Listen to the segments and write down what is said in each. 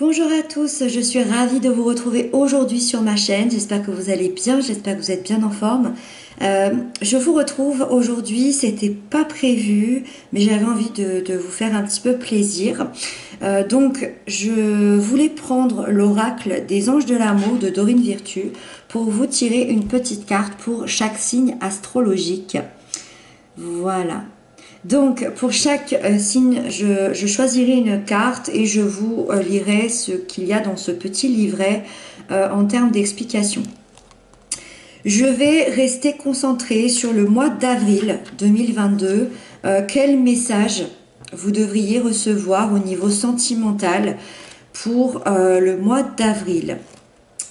Bonjour à tous, je suis ravie de vous retrouver aujourd'hui sur ma chaîne. J'espère que vous allez bien, j'espère que vous êtes bien en forme. Je vous retrouve aujourd'hui, c'était pas prévu, mais j'avais envie de vous faire un petit peu plaisir. Donc, je voulais prendre l'oracle des anges de l'amour de Dorine Virtue pour vous tirer une petite carte pour chaque signe astrologique. Voilà. Donc, pour chaque signe, je choisirai une carte et je vous lirai ce qu'il y a dans ce petit livret en termes d'explication. Je vais rester concentrée sur le mois d'avril 2022. Quel message vous devriez recevoir au niveau sentimental pour le mois d'avril?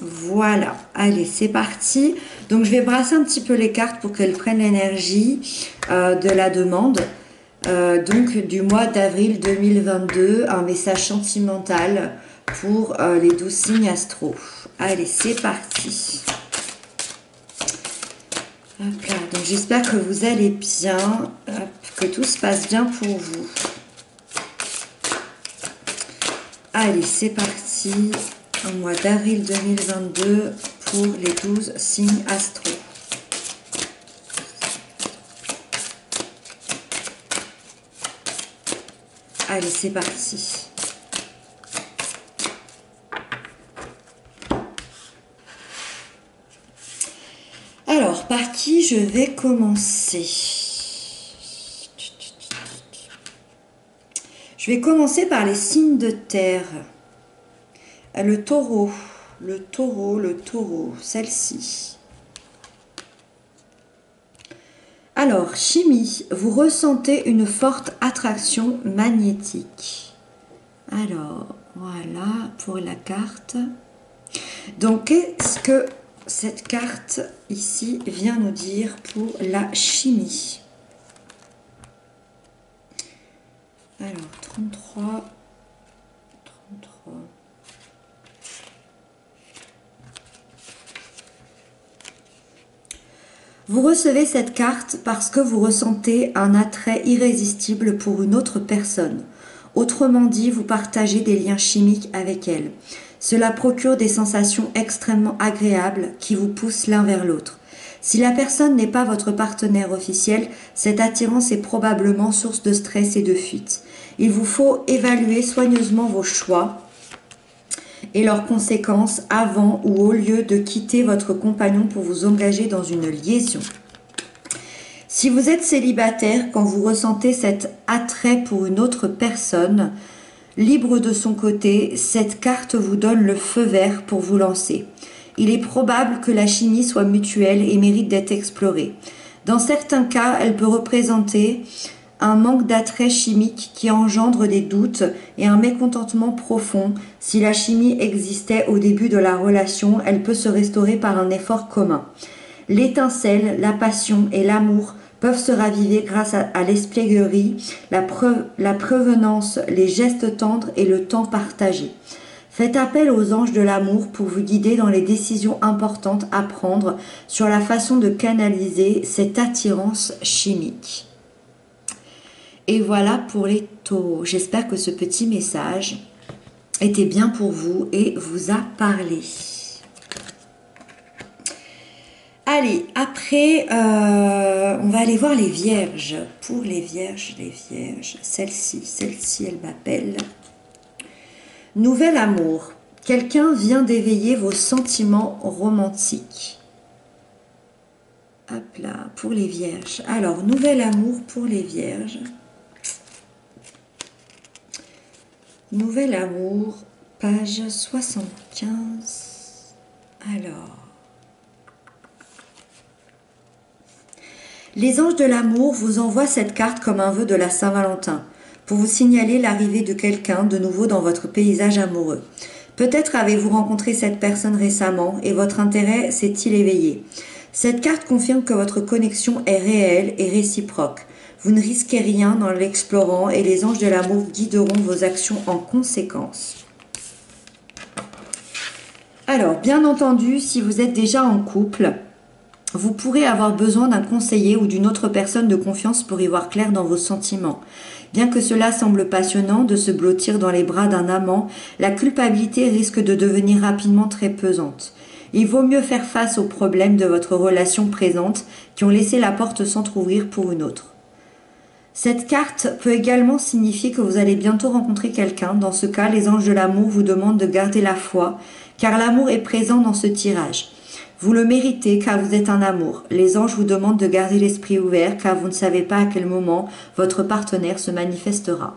Voilà, allez, c'est parti. Donc, je vais brasser un petit peu les cartes pour qu'elles prennent l'énergie de la demande. Donc du mois d'avril 2022, un message sentimental pour les 12 signes astro. Allez, c'est parti. Hop là. Donc j'espère que vous allez bien, que tout se passe bien pour vous. Allez, c'est parti. Un mois d'avril 2022 pour les 12 signes astro. Allez, c'est parti. Alors, par qui je vais commencer? Je vais commencer par les signes de terre. Le taureau, celle-ci. Alors, chimie, vous ressentez une forte attraction magnétique. Alors, voilà pour la carte. Donc, qu'est-ce que cette carte ici vient nous dire pour la chimie? Alors, 33. Vous recevez cette carte parce que vous ressentez un attrait irrésistible pour une autre personne. Autrement dit, vous partagez des liens chimiques avec elle. Cela procure des sensations extrêmement agréables qui vous poussent l'un vers l'autre. Si la personne n'est pas votre partenaire officiel, cette attirance est probablement source de stress et de fuite. Il vous faut évaluer soigneusement vos choix et leurs conséquences avant ou au lieu de quitter votre compagnon pour vous engager dans une liaison. Si vous êtes célibataire, quand vous ressentez cet attrait pour une autre personne, libre de son côté, cette carte vous donne le feu vert pour vous lancer. Il est probable que la chimie soit mutuelle et mérite d'être explorée. Dans certains cas, elle peut représenter un manque d'attrait chimique qui engendre des doutes et un mécontentement profond. Si la chimie existait au début de la relation, elle peut se restaurer par un effort commun. L'étincelle, la passion et l'amour peuvent se raviver grâce à l'espièglerie, la prévenance, les gestes tendres et le temps partagé. Faites appel aux anges de l'amour pour vous guider dans les décisions importantes à prendre sur la façon de canaliser cette attirance chimique. Et voilà pour les taureaux. J'espère que ce petit message était bien pour vous et vous a parlé. Allez, après, on va aller voir les vierges. Pour les vierges, celle-ci, elle m'appelle. Nouvel amour. Quelqu'un vient d'éveiller vos sentiments romantiques. Hop là, pour les vierges. Alors, nouvel amour pour les vierges. Nouvel amour, page 75. Alors. Les anges de l'amour vous envoient cette carte comme un vœu de la Saint-Valentin, pour vous signaler l'arrivée de quelqu'un de nouveau dans votre paysage amoureux. Peut-être avez-vous rencontré cette personne récemment et votre intérêt s'est-il éveillé. Cette carte confirme que votre connexion est réelle et réciproque. Vous ne risquez rien en l'explorant et les anges de l'amour guideront vos actions en conséquence. Alors, bien entendu, si vous êtes déjà en couple, Vous pourrez avoir besoin d'un conseiller ou d'une autre personne de confiance pour y voir clair dans vos sentiments. Bien que cela semble passionnant de se blottir dans les bras d'un amant, la culpabilité risque de devenir rapidement très pesante. Il vaut mieux faire face aux problèmes de votre relation présente qui ont laissé la porte s'entrouvrir pour une autre. Cette carte peut également signifier que vous allez bientôt rencontrer quelqu'un. Dans ce cas, les anges de l'amour vous demandent de garder la foi, car l'amour est présent dans ce tirage. Vous le méritez car vous êtes un amour. Les anges vous demandent de garder l'esprit ouvert car vous ne savez pas à quel moment votre partenaire se manifestera.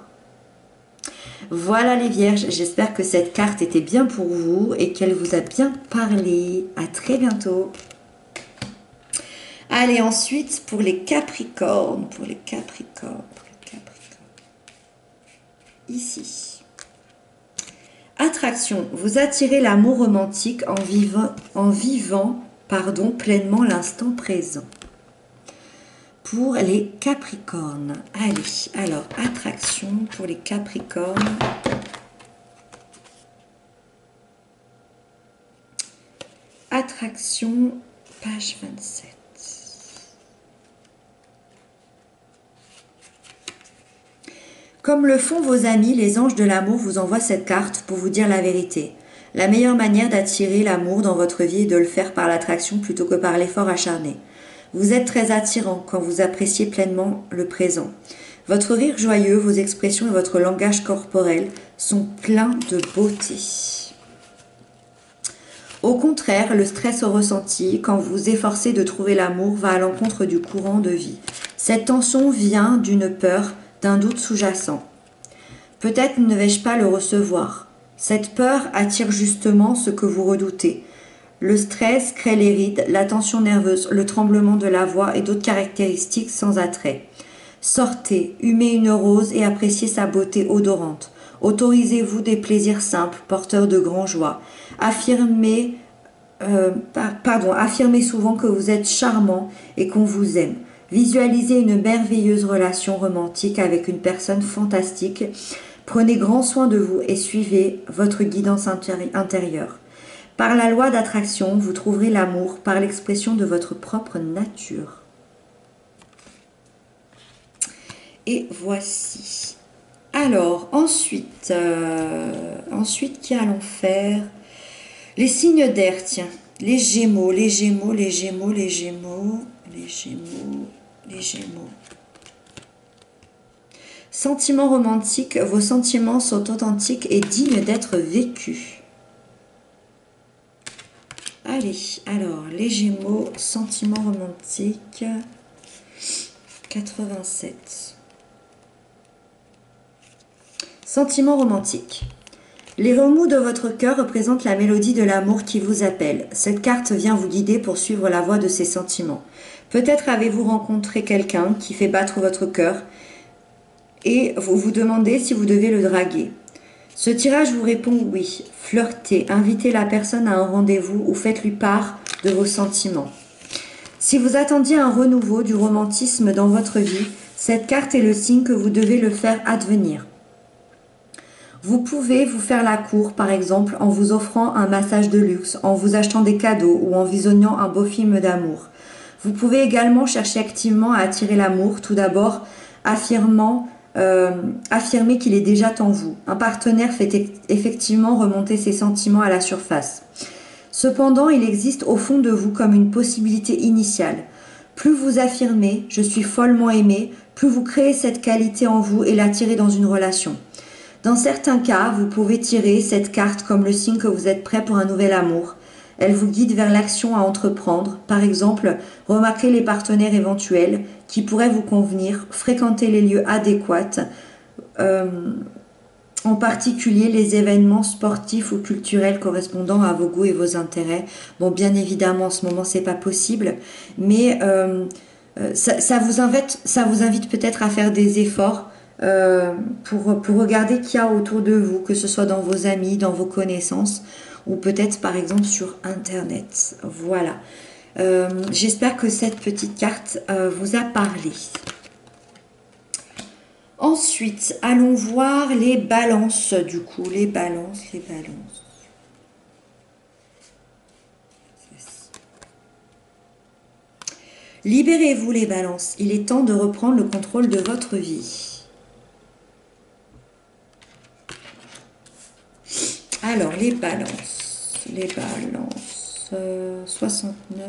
Voilà les vierges, j'espère que cette carte était bien pour vous et qu'elle vous a bien parlé. À très bientôt. Allez, ensuite pour les Capricornes, ici. Attraction, vous attirez l'amour romantique en vivant pleinement l'instant présent. Pour les Capricornes, allez, alors attraction pour les Capricornes. Attraction, page 27. Comme le font vos amis, les anges de l'amour vous envoient cette carte pour vous dire la vérité. La meilleure manière d'attirer l'amour dans votre vie est de le faire par l'attraction plutôt que par l'effort acharné. Vous êtes très attirant quand vous appréciez pleinement le présent. Votre rire joyeux, vos expressions et votre langage corporel sont pleins de beauté. Au contraire, le stress ressenti quand vous vous efforcez de trouver l'amour va à l'encontre du courant de vie. Cette tension vient d'une peur, d'un doute sous-jacent. Peut-être ne vais-je pas le recevoir. Cette peur attire justement ce que vous redoutez. Le stress crée les rides, la tension nerveuse, le tremblement de la voix et d'autres caractéristiques sans attrait. Sortez, humez une rose et appréciez sa beauté odorante. Autorisez-vous des plaisirs simples, porteurs de grande joie. Affirmez souvent que vous êtes charmant et qu'on vous aime. Visualisez une merveilleuse relation romantique avec une personne fantastique. Prenez grand soin de vous et suivez votre guidance intérieure. Par la loi d'attraction, vous trouverez l'amour par l'expression de votre propre nature. Et voici. Alors, ensuite, qui allons faire? Les signes d'air, tiens. Les Gémeaux. Sentiments romantiques, vos sentiments sont authentiques et dignes d'être vécus. Allez, alors, les Gémeaux, sentiments romantiques, 87. Sentiments romantiques. Les remous de votre cœur représentent la mélodie de l'amour qui vous appelle. Cette carte vient vous guider pour suivre la voie de ces sentiments. Peut-être avez-vous rencontré quelqu'un qui fait battre votre cœur et vous vous demandez si vous devez le draguer. Ce tirage vous répond oui. Flirtez, invitez la personne à un rendez-vous ou faites-lui part de vos sentiments. Si vous attendiez un renouveau du romantisme dans votre vie, cette carte est le signe que vous devez le faire advenir. Vous pouvez vous faire la cour, par exemple, en vous offrant un massage de luxe, en vous achetant des cadeaux ou en visionnant un beau film d'amour. Vous pouvez également chercher activement à attirer l'amour, tout d'abord affirmer qu'il est déjà en vous. Un partenaire fait effectivement remonter ses sentiments à la surface. Cependant, il existe au fond de vous comme une possibilité initiale. Plus vous affirmez « je suis follement aimé », plus vous créez cette qualité en vous et l'attirez dans une relation. Dans certains cas, vous pouvez tirer cette carte comme le signe que vous êtes prêt pour un nouvel amour. Elle vous guide vers l'action à entreprendre. Par exemple, remarquez les partenaires éventuels qui pourraient vous convenir, fréquenter les lieux adéquats, en particulier les événements sportifs ou culturels correspondant à vos goûts et vos intérêts. Bon, bien évidemment, en ce moment, c'est pas possible, mais ça vous invite peut-être à faire des efforts pour regarder qui y a autour de vous, que ce soit dans vos amis, dans vos connaissances, ou peut-être par exemple sur Internet. Voilà. J'espère que cette petite carte vous a parlé. Ensuite, allons voir les balances, du coup. Les balances. Libérez-vous les balances, il est temps de reprendre le contrôle de votre vie. Alors, les balances, 69.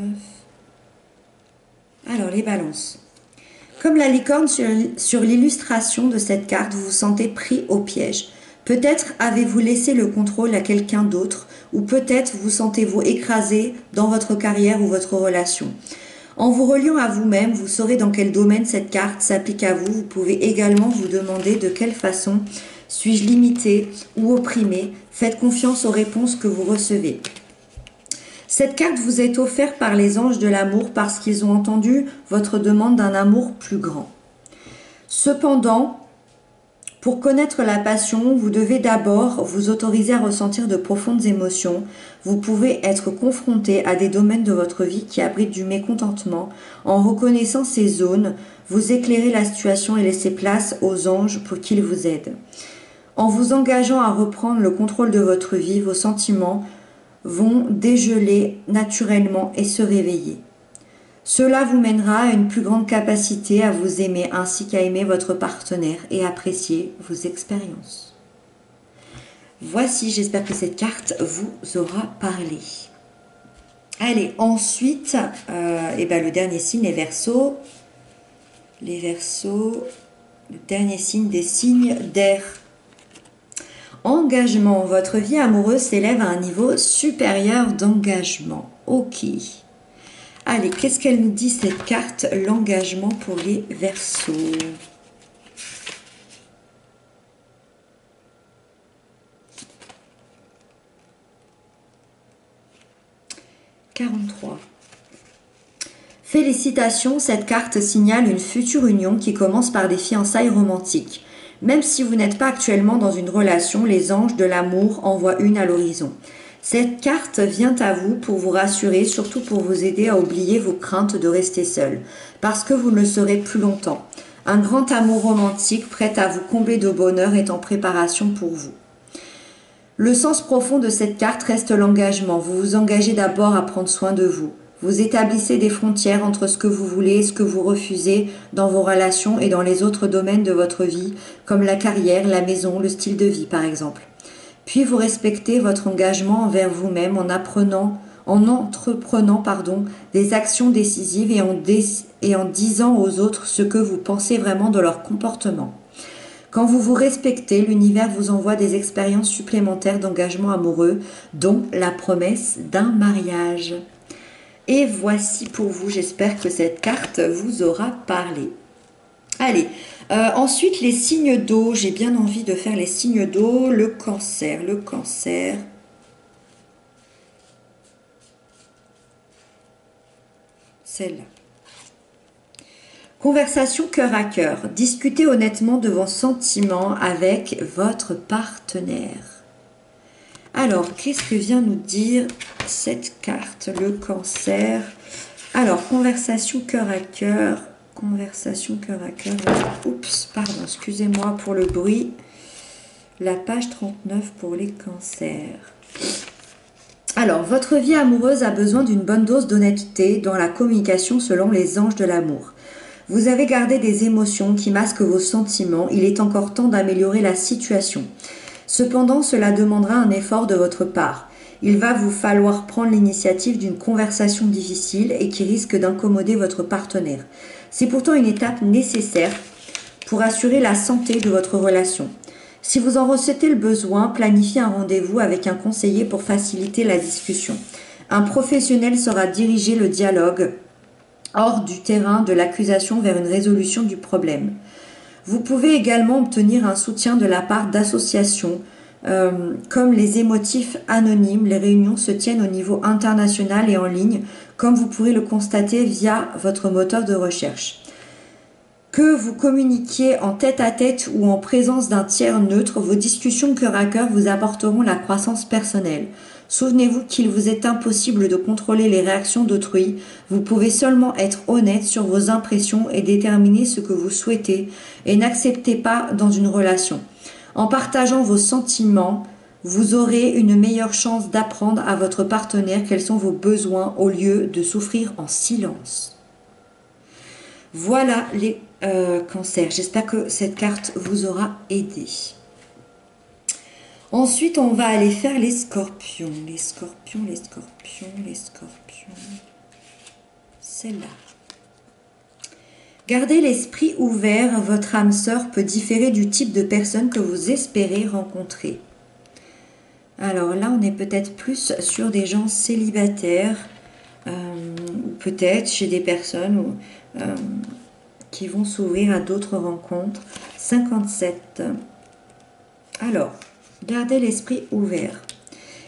Alors, les balances. Comme la licorne sur l'illustration de cette carte, vous vous sentez pris au piège. Peut-être avez-vous laissé le contrôle à quelqu'un d'autre, ou peut-être vous sentez-vous écrasé dans votre carrière ou votre relation. En vous reliant à vous-même, vous saurez dans quel domaine cette carte s'applique à vous. Vous pouvez également vous demander de quelle façon suis-je limité ou opprimé. Faites confiance aux réponses que vous recevez. Cette carte vous est offerte par les anges de l'amour parce qu'ils ont entendu votre demande d'un amour plus grand. Cependant, pour connaître la passion, vous devez d'abord vous autoriser à ressentir de profondes émotions. Vous pouvez être confronté à des domaines de votre vie qui abritent du mécontentement. En reconnaissant ces zones, vous éclairez la situation et laissez place aux anges pour qu'ils vous aident. En vous engageant à reprendre le contrôle de votre vie, vos sentiments vont dégeler naturellement et se réveiller. Cela vous mènera à une plus grande capacité à vous aimer ainsi qu'à aimer votre partenaire et apprécier vos expériences. Voici, j'espère que cette carte vous aura parlé. Allez, ensuite, le dernier signe, les Verseaux. Les Verseaux, le dernier signe des signes d'air. Engagement, votre vie amoureuse s'élève à un niveau supérieur d'engagement. Ok. Allez, qu'est-ce qu'elle nous dit cette carte, l'engagement pour les Verseaux? « 43. Félicitations, cette carte signale une future union qui commence par des fiançailles romantiques. Même si vous n'êtes pas actuellement dans une relation, les anges de l'amour envoient une à l'horizon. Cette carte vient à vous pour vous rassurer, surtout pour vous aider à oublier vos craintes de rester seul, parce que vous ne le serez plus longtemps. Un grand amour romantique prêt à vous combler de bonheur est en préparation pour vous. Le sens profond de cette carte reste l'engagement. Vous vous engagez d'abord à prendre soin de vous. Vous établissez des frontières entre ce que vous voulez et ce que vous refusez dans vos relations et dans les autres domaines de votre vie, comme la carrière, la maison, le style de vie par exemple. Puis vous respectez votre engagement envers vous-même en entreprenant des actions décisives et en disant aux autres ce que vous pensez vraiment de leur comportement. Quand vous vous respectez, l'univers vous envoie des expériences supplémentaires d'engagement amoureux, dont la promesse d'un mariage. Et voici pour vous, j'espère que cette carte vous aura parlé. Allez, ensuite les signes d'eau, j'ai bien envie de faire les signes d'eau, le cancer, celle-là. Conversation cœur à cœur, discutez honnêtement de vos sentiments avec votre partenaire. Alors, qu'est-ce que vient nous dire cette carte, le cancer? Alors, conversation cœur à cœur. Oups, pardon, excusez-moi pour le bruit. La page 39 pour les cancers. Alors, votre vie amoureuse a besoin d'une bonne dose d'honnêteté dans la communication selon les anges de l'amour. Vous avez gardé des émotions qui masquent vos sentiments. Il est encore temps d'améliorer la situation. Cependant, cela demandera un effort de votre part. Il va vous falloir prendre l'initiative d'une conversation difficile et qui risque d'incommoder votre partenaire. C'est pourtant une étape nécessaire pour assurer la santé de votre relation. Si vous en ressentez le besoin, planifiez un rendez-vous avec un conseiller pour faciliter la discussion. Un professionnel saura diriger le dialogue hors du terrain de l'accusation vers une résolution du problème. Vous pouvez également obtenir un soutien de la part d'associations comme les émotifs anonymes. Les réunions se tiennent au niveau international et en ligne, comme vous pourrez le constater via votre moteur de recherche. Que vous communiquiez en tête-à-tête ou en présence d'un tiers neutre, vos discussions cœur à cœur vous apporteront la croissance personnelle. Souvenez-vous qu'il vous est impossible de contrôler les réactions d'autrui. Vous pouvez seulement être honnête sur vos impressions et déterminer ce que vous souhaitez et n'acceptez pas dans une relation. En partageant vos sentiments, vous aurez une meilleure chance d'apprendre à votre partenaire quels sont vos besoins au lieu de souffrir en silence. Voilà les cancers. J'espère que cette carte vous aura aidé. Ensuite, on va aller faire les scorpions. Les scorpions, les scorpions, les scorpions. Celle-là. Gardez l'esprit ouvert. Votre âme sœur peut différer du type de personne que vous espérez rencontrer. Alors là, on est peut-être plus sur des gens célibataires. Ou peut-être chez des personnes qui vont s'ouvrir à d'autres rencontres. 57. Alors, gardez l'esprit ouvert.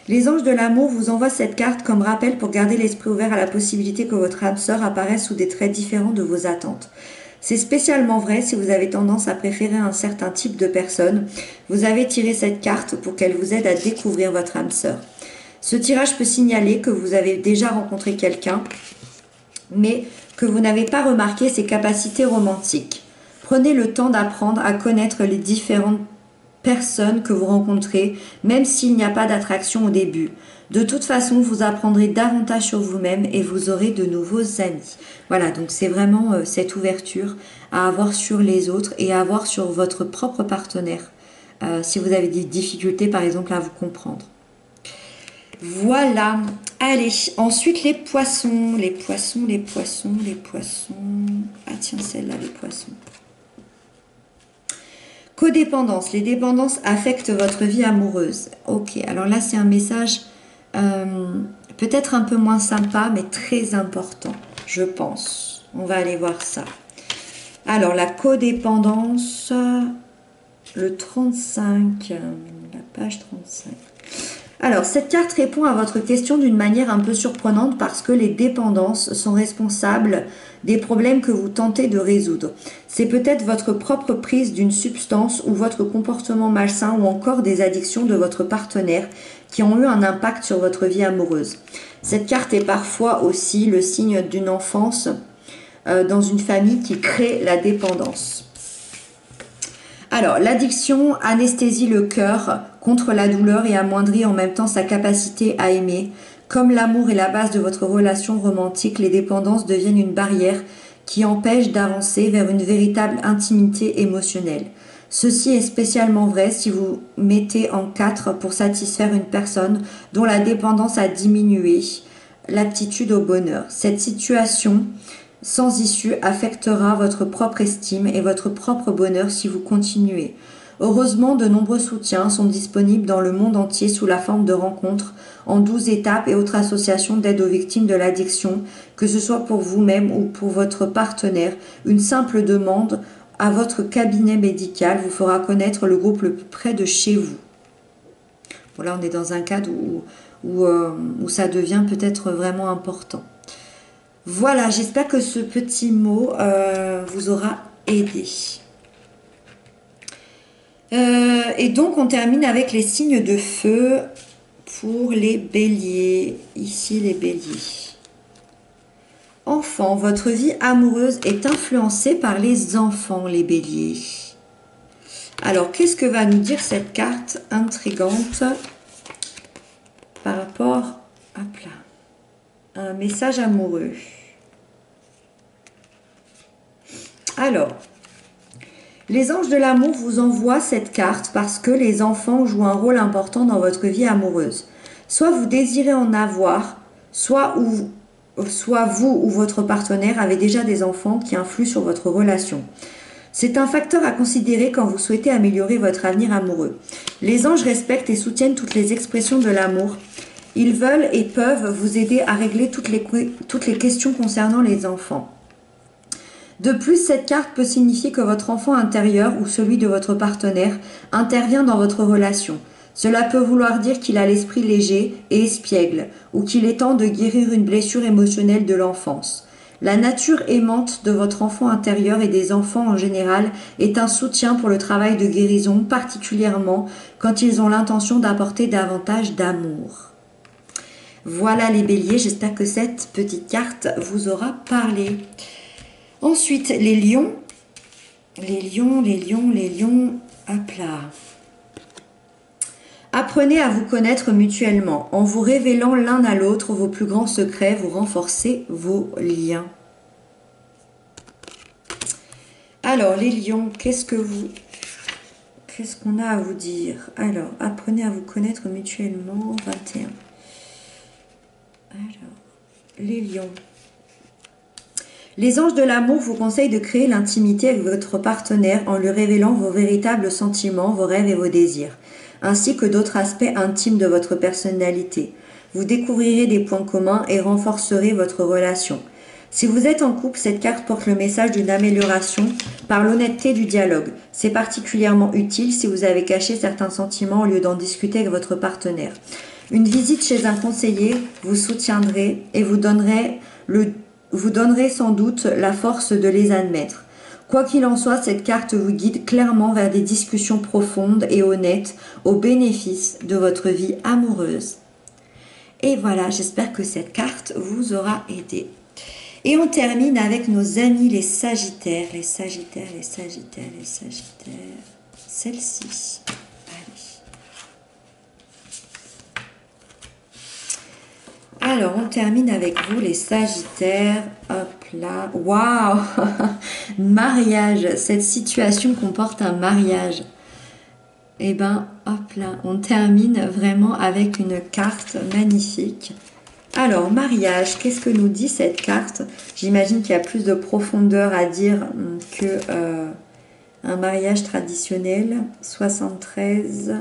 Les anges de l'amour vous envoient cette carte comme rappel pour garder l'esprit ouvert à la possibilité que votre âme sœur apparaisse sous des traits différents de vos attentes. C'est spécialement vrai si vous avez tendance à préférer un certain type de personne. Vous avez tiré cette carte pour qu'elle vous aide à découvrir votre âme sœur. Ce tirage peut signaler que vous avez déjà rencontré quelqu'un, mais que vous n'avez pas remarqué ses capacités romantiques. Prenez le temps d'apprendre à connaître les différentes personnes que vous rencontrez, même s'il n'y a pas d'attraction au début. De toute façon, vous apprendrez davantage sur vous-même et vous aurez de nouveaux amis. Voilà, donc c'est vraiment cette ouverture à avoir sur les autres et à avoir sur votre propre partenaire. Si vous avez des difficultés, par exemple, à vous comprendre. Voilà. Allez, ensuite les poissons. Les poissons, les poissons, les poissons. Ah tiens, celle-là, les poissons. Codépendance. Les dépendances affectent votre vie amoureuse. Ok, alors là, c'est un message peut-être un peu moins sympa, mais très important, je pense. On va aller voir ça. Alors, la codépendance, le 35, la page 35. Alors, cette carte répond à votre question d'une manière un peu surprenante parce que les dépendances sont responsables des problèmes que vous tentez de résoudre. C'est peut-être votre propre prise d'une substance ou votre comportement malsain ou encore des addictions de votre partenaire qui ont eu un impact sur votre vie amoureuse. Cette carte est parfois aussi le signe d'une enfance dans une famille qui crée la dépendance. Alors, l'addiction anesthésie le cœur contre la douleur et amoindrit en même temps sa capacité à aimer. Comme l'amour est la base de votre relation romantique, les dépendances deviennent une barrière qui empêche d'avancer vers une véritable intimité émotionnelle. Ceci est spécialement vrai si vous mettez en 4 pour satisfaire une personne dont la dépendance a diminué l'aptitude au bonheur. Cette situation sans issue affectera votre propre estime et votre propre bonheur si vous continuez. Heureusement, de nombreux soutiens sont disponibles dans le monde entier sous la forme de rencontres en 12 étapes et autres associations d'aide aux victimes de l'addiction, que ce soit pour vous-même ou pour votre partenaire. Une simple demande à votre cabinet médical vous fera connaître le groupe le plus près de chez vous. Bon, là, on est dans un cadre où ça devient peut-être vraiment important. Voilà, j'espère que ce petit mot vous aura aidé. Et donc, on termine avec les signes de feu pour les béliers. Ici, les béliers. Enfants, votre vie amoureuse est influencée par les enfants, les béliers. Alors, qu'est-ce que va nous dire cette carte intrigante par rapport à un message amoureux? Alors, les anges de l'amour vous envoient cette carte parce que les enfants jouent un rôle important dans votre vie amoureuse. Soit vous désirez en avoir, soit vous ou votre partenaire avez déjà des enfants qui influent sur votre relation. C'est un facteur à considérer quand vous souhaitez améliorer votre avenir amoureux. Les anges respectent et soutiennent toutes les expressions de l'amour. Ils veulent et peuvent vous aider à régler toutes les questions concernant les enfants. De plus, cette carte peut signifier que votre enfant intérieur ou celui de votre partenaire intervient dans votre relation. Cela peut vouloir dire qu'il a l'esprit léger et espiègle, ou qu'il est temps de guérir une blessure émotionnelle de l'enfance. La nature aimante de votre enfant intérieur et des enfants en général est un soutien pour le travail de guérison, particulièrement quand ils ont l'intention d'apporter davantage d'amour. Voilà les béliers, j'espère que cette petite carte vous aura parlé. Ensuite, les lions. Les lions, à plat. Apprenez à vous connaître mutuellement. En vous révélant l'un à l'autre vos plus grands secrets, vous renforcez vos liens. Alors, les lions, qu'est-ce qu'on a à vous dire? Alors, apprenez à vous connaître mutuellement, 21. Alors, les lions. Les anges de l'amour vous conseillent de créer l'intimité avec votre partenaire en lui révélant vos véritables sentiments, vos rêves et vos désirs, ainsi que d'autres aspects intimes de votre personnalité. Vous découvrirez des points communs et renforcerez votre relation. Si vous êtes en couple, cette carte porte le message d'une amélioration par l'honnêteté du dialogue. C'est particulièrement utile si vous avez caché certains sentiments au lieu d'en discuter avec votre partenaire. Une visite chez un conseiller vous soutiendrait et vous donnerait sans doute la force de les admettre. Quoi qu'il en soit, cette carte vous guide clairement vers des discussions profondes et honnêtes au bénéfice de votre vie amoureuse. Et voilà, j'espère que cette carte vous aura aidé. Et on termine avec nos amis les Sagittaires. Les Sagittaires. Celle-ci. Allez. Alors, on termine avec vous les Sagittaires. Hop là. Waouh. Mariage. Cette situation comporte un mariage. Et ben, hop là. On termine vraiment avec une carte magnifique. Alors, mariage, qu'est-ce que nous dit cette carte? J'imagine qu'il y a plus de profondeur à dire que un mariage traditionnel. 73.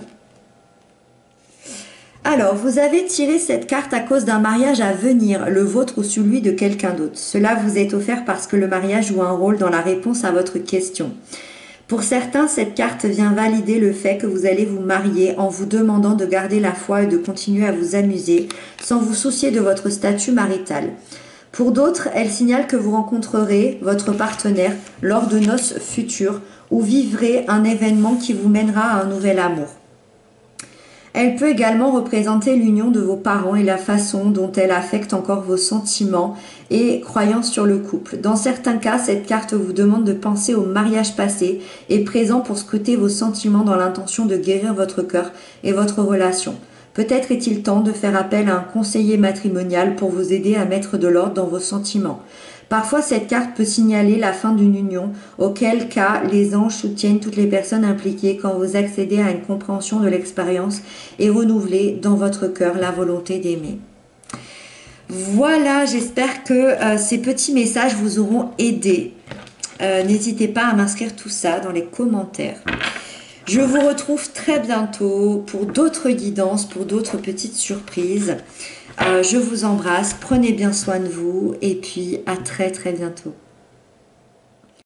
Alors, vous avez tiré cette carte à cause d'un mariage à venir, le vôtre ou celui de quelqu'un d'autre. Cela vous est offert parce que le mariage joue un rôle dans la réponse à votre question. Pour certains, cette carte vient valider le fait que vous allez vous marier en vous demandant de garder la foi et de continuer à vous amuser sans vous soucier de votre statut marital. Pour d'autres, elle signale que vous rencontrerez votre partenaire lors de noces futures ou vivrez un événement qui vous mènera à un nouvel amour. Elle peut également représenter l'union de vos parents et la façon dont elle affecte encore vos sentiments et croyances sur le couple. Dans certains cas, cette carte vous demande de penser au mariage passé et présent pour scruter vos sentiments dans l'intention de guérir votre cœur et votre relation. Peut-être est-il temps de faire appel à un conseiller matrimonial pour vous aider à mettre de l'ordre dans vos sentiments. Parfois, cette carte peut signaler la fin d'une union, auquel cas les anges soutiennent toutes les personnes impliquées quand vous accédez à une compréhension de l'expérience et renouvelez dans votre cœur la volonté d'aimer. Voilà, j'espère que ces petits messages vous auront aidé. N'hésitez pas à m'inscrire tout ça dans les commentaires. Je vous retrouve très bientôt pour d'autres guidances, pour d'autres petites surprises. Je vous embrasse, prenez bien soin de vous et puis à très bientôt.